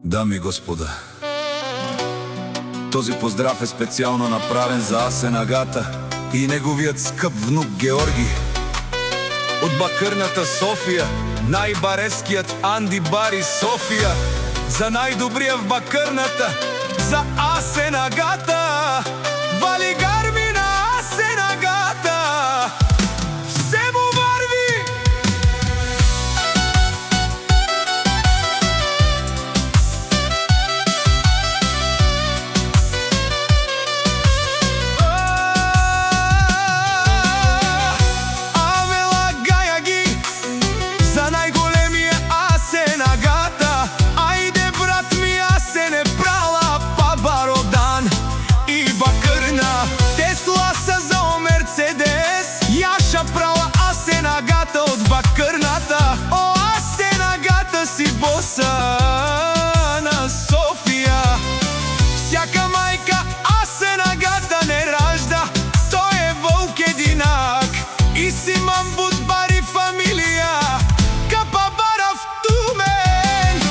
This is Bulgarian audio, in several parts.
Дами и господа, този поздрав е специално направен за Асен Агата и неговият скъп внук Георги. От бакърната София, най-бареският Анди Бари София, за най-добрия в бакърната, за Асен Агата. Вали гарми на Асен Агата, все му върви! Авела гая ги за най-големия Асен Агата. Айде брат ми, Асене, прала баба Родан и бакърна Тесла са за Мерцедес. Яша прала Асен Агата от бакърната. О, Асен Агата си боса на София. Всяка майка Асен Агата не ражда, той е вълк единак и си мамбут бари фамилия. Капа бара в Тумен,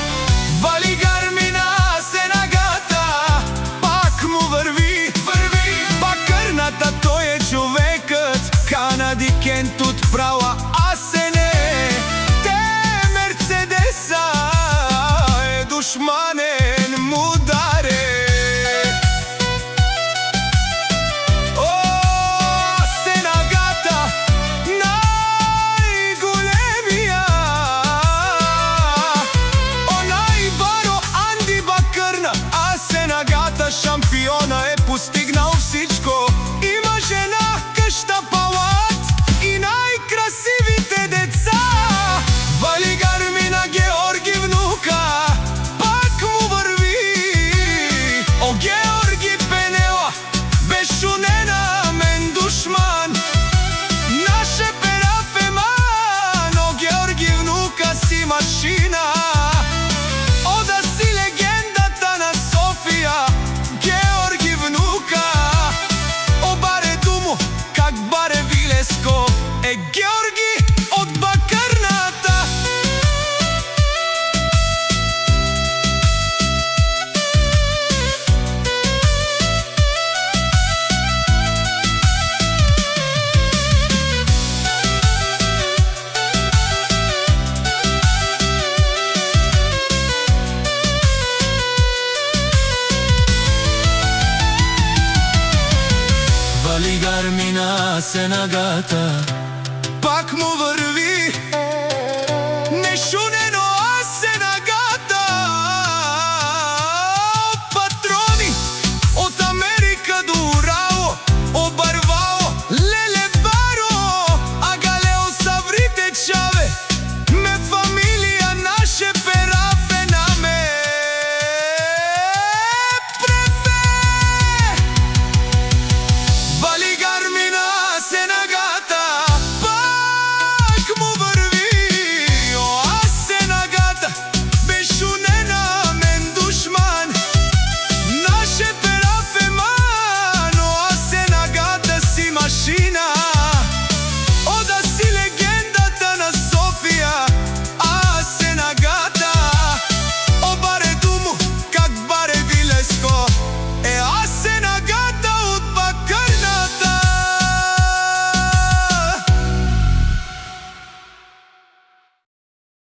вали гарми на Асен Агата, пак му върви, бакърната, той е човекът. Канади Кент от права Асене, те Мерцедеса е душманен му даре. Шампиона е постигнал всичко. Има жена, къща, палат и най-красивите деца. Вали гарми на Георги внука, пак му върви. О, Георги Пенела, безшунена мен душман, наше пера феман. О, Георги внука си машина. О, да си легендата на София, Георги внука. О, баре думо, как баре Вилеско е Георги от бакърната. Вали гарми на Асен Агата, пак му върви.